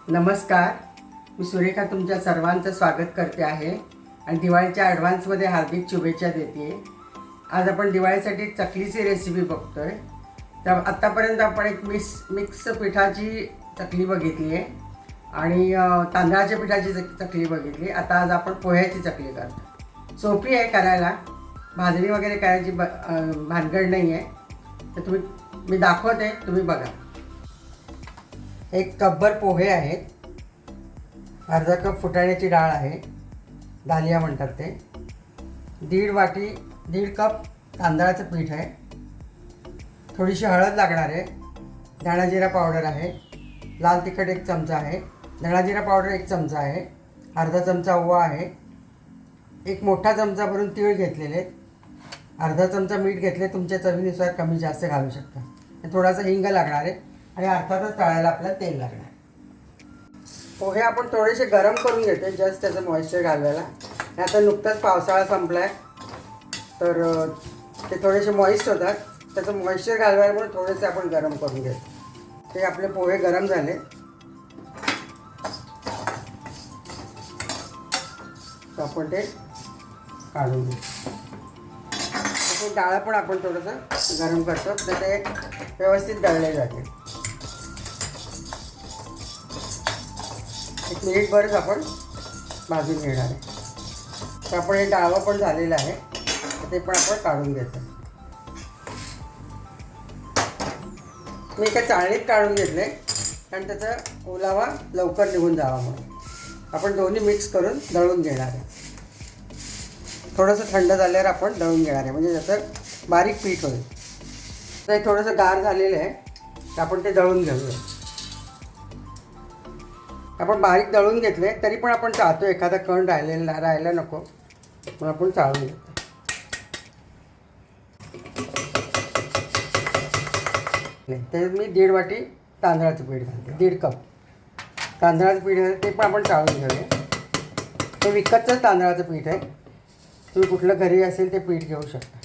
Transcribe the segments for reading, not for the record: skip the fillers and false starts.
नमस्कार, मी सुरेखा तुमच्या सर्वांचं स्वागत करते आहे आणि दिवाळीच्या ॲडव्हान्समध्ये हार्दिक शुभेच्छा देते. आज आपण दिवाळीसाठी चकलीची रेसिपी बघतोय. तर आत्तापर्यंत आपण एक मिक्स पिठाची चकली बघितली आहे आणि तांदळाच्या पिठाची चकली बघितली. आता आज आपण पोह्याची चकली करतो. सोपी आहे करायला, भाजणी वगैरे करायची भानगड नाही आहे. तर मी दाखवते, तुम्ही बघा. एक कपभर पोहे आहेत, अर्धा कप फुटाण्याची डाळ आहे, दालिया म्हणतात ते, दीड कप तांदळाचं पीठ आहे, थोडीशी हळद लागणार आहे, धणाजिरा पावडर आहे, लाल तिखट 1 चमचा आहे, धणाजिरा पावडर 1 चमचा आहे, अर्धा चमचा ओवा आहे, एक मोठा चमचा भरून तीळ घेतलेले, अर्धा चमचा मीठ घेतले, तुमच्या चवीनुसार कमी जास्त घालू शकता. थोडासा हिंग लागणार आहे आणि अर्थातच तळायला आपल्याला तेल लागणार. पोहे आपण थोडेसे गरम करून घेते जस्ट त्याचं मॉइश्चर घालवायला. आता नुकताच पावसाळा संपला आहे तर ते थोडेसे मॉइस्ट होतात, त्याचं मॉइश्चर घालवायला थोडेसे आपण गरम करून घेतो. ते आपले पोहे गरम झाले. तर आपण ते काढून घेऊ. डाळ पण आपण थोडंसं गरम करतो तर ते व्यवस्थित दळले जाते. 1 मिनिटभरच आपण भाजून घेणार आहे. तर आपण हे डाळं पण झालेलं आहे, तर ते पण आपण काढून घेतो. मी एका चाळणीत काढून घेतले कारण त्याचा ओलावा लवकर निघून जावा म्हणून. आपण दोन्ही मिक्स करून दळून घेणार आहे. थोडंसं थंड झाल्यावर आपण दळून घेणार आहे, म्हणजे त्याचं बारीक पीठ होईल. तर हे थोडंसं गार झालेलं आहे, तर आपण ते दळून घेऊया. आपण बारीक दळून घेतले तरी पण आपण चाळतो, एखादा कण राहायला नको मग आपण चाळून घेतो. ते मी 1.5 वाटी तांदळाचं पीठ घालते, 1.5 कप तांदळाचं पीठ आहे, ते पण आपण चाळून घेऊया. ते विकतचं तांदळाचं पीठ आहे, तुम्ही कुठलं घरी असेल ते पीठ घेऊ शकता.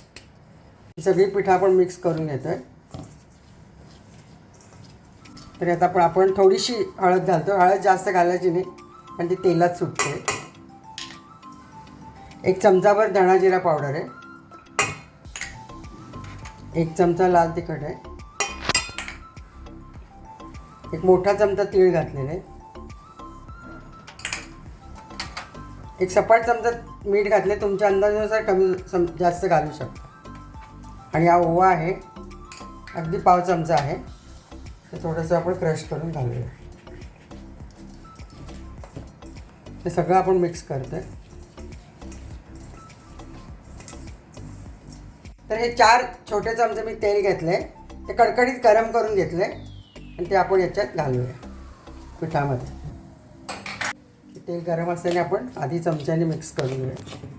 ही सगळी पिठं आपण मिक्स करून घेतो आहे. तर आता आपण थोडीशी हळद घालतो. हळद जास्त घालायची नाही आणि ती तेलात सुटते. 1 चमचाभर धणाजिरा पावडर आहे, 1 चमचा लाल तिखट आहे, 1 मोठा चमचा तीळ घातलेला आहे, 1 सपाट चमचा मीठ घातले, तुमच्या अंदाजानुसार कमी जास्त घालू शकता. आणि हा ओवा आहे, अगदी पाव चमचा आहे, ते थोडंसं आपण क्रश करून घालूया. हे सगळं आपण मिक्स करतो आहे. तर हे 4 छोटे चमचे मी तेल घेतले, ते कडकडीत गरम करून घेतले आणि ते आपण याच्यात घालूया पिठामध्ये. तेल गरम असताना आपण आधी चमच्याने मिक्स करून घेऊया.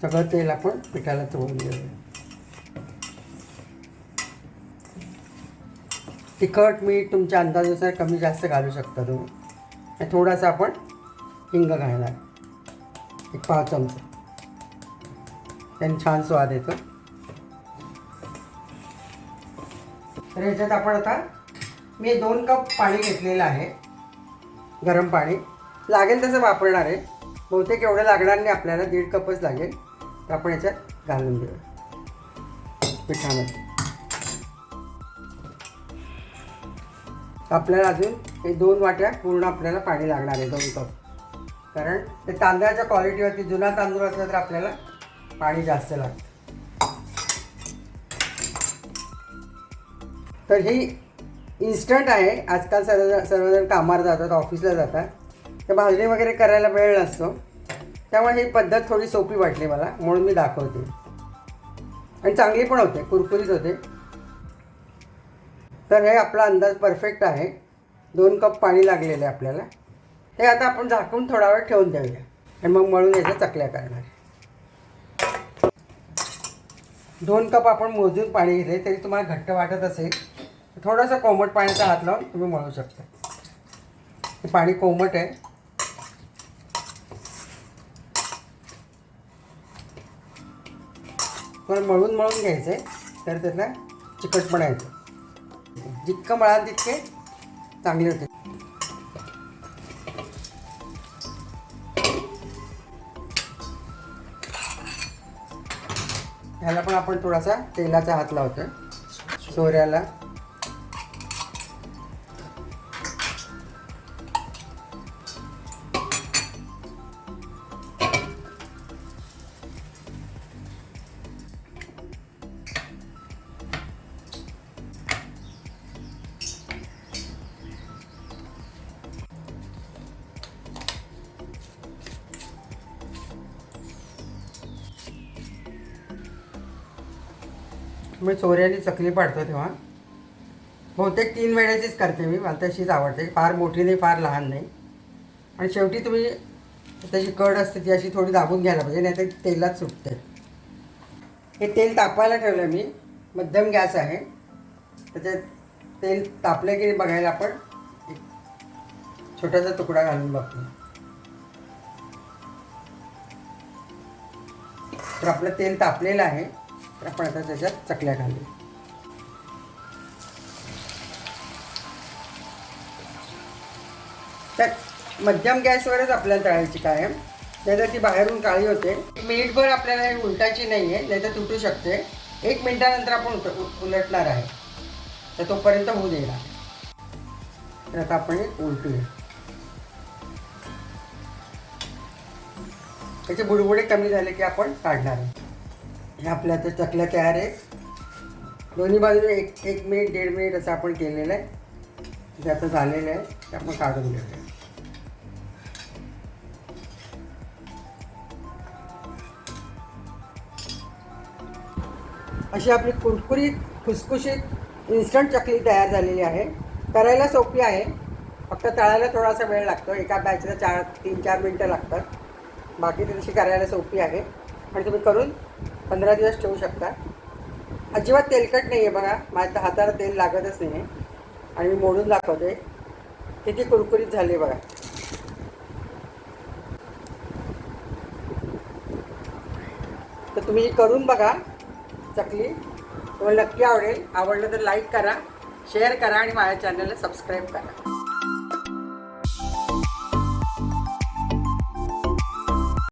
सगळं तेल आपण पिठाला चोळून घेऊया. तिखट मीठ तुमच्या अंदाजानुसार कमी जास्त घालू शकता तुम्ही. आणि थोडासा आपण हिंग घालणार, 1 पाव चमचा, त्याने छान स्वाद येतो. तर ह्याच्यात आपण आता मी 2 कप पाणी घेतलेलं आहे, गरम पाणी. लागेल तसं वापरणार आहे, बहुतेक एवढं लागणार नाही आपल्याला, 1.5 कपच लागेल. तर आपण याच्यात घालून देऊ पिठामध्ये. आपल्याला अजून हे 2 वाट्या पूर्ण आपल्याला पाणी लागणार आहे, 2 कप. कारण ते तांदळाच्या क्वालिटीवरती, जुना तांदूळ असला तर आपल्याला पाणी जास्त लागतं. तर ही इन्स्टंट आहे. आजकाल सर्वजण कामावर जातात, ऑफिसला जातात, तर भाजणी वगैरे करायला वेळ नसतो. त्यामुळे ही पद्धत थोडी सोपी वाटली मला, म्हणून मी दाखवते. आणि चांगली पण होते, कुरकुरीत होते. तर हे आपला अंदाज परफेक्ट आहे. 2 कप पाणी लागलेलं आहे आपल्याला. हे आता आपण झाकून थोडा वेळ ठेवून देऊया आणि मग मळून याच्या चकल्या करणार. 2 कप आपण मोजून पाणी घेतले, तरी तुम्हाला घट्ट वाटत असेल थोडासा कोमट पाण्याचा हात लावून तुम्ही मळू शकता. हे पाणी कोमट आहे. पण मळून घ्यायचं आहे, तर त्याला चिकटपणा येतो. जितकं मळाल तितके चांगले होते. ह्याला पण आपण थोडासा तेलाचा हात लावतोय सोऱ्याला. मी चोऱ्याने चकली पाडतो तेव्हा बहुतेक 3 वेळेचीच करते मी. मला तशीच आवडते, फार मोठी नाही फार लहान नाही. आणि शेवटी तुम्ही त्याची कड असते ती अशी थोडी दाबून घ्यायला पाहिजे, नाही तर तेलात सुटते. हे तेल तापायला ठेवलं मी, मध्यम गॅस आहे. त्याच्यात तेल तापलं की बघायला आपण एक छोटासा तुकडा घालून बघतो. तर आपलं तेल तापलेलं आहे. तर आपण आता त्याच्यात चकल्या घालू. तर मध्यम गॅसवरच आपल्याला तळायची कायम, नाहीतर ती बाहेरून काळी होते. 1 मिनिटभर आपल्याला उलटायची नाही आहे, नाहीतर तुटू शकते. 1 मिनिटानंतर आपण उलटणार आहे, तर तोपर्यंत होऊ देणार. तर आता आपण उलटूया. त्याचे बुडबुडे कमी झाले की आपण काढणार आहे. हे आपल्या आता चकल्या तयार आहे. दोन्ही बाजूने 1 मिनिट 1.5 मिनिट असं आपण केलेलं आहे. जे आता झालेलं आहे ते आपण काढून घेऊया. अशी आपली कुरकुरीत खुसखुशीत इन्स्टंट चकली तयार झालेली आहे. करायला सोपी आहे, फक्त तळायला थोडासा वेळ लागतो. एका बॅचला 3-4 मिनटं लागतात. बाकी तशी करायला सोपी आहे आणि तुम्ही करून 15 दिवस ठेवू शकता. अजिबात तेलकट नाही आहे बघा. माझ्या हाताला तेल लागतच नाही आहे. आणि मी मोडून दाखवते किती कुरकुरीत झाली बघा. तर तुम्ही करून बघा चकली, तुम्हाला नक्की आवडेल. आवडलं तर लाईक करा, शेअर करा आणि माझ्या चॅनलला सबस्क्राईब करा.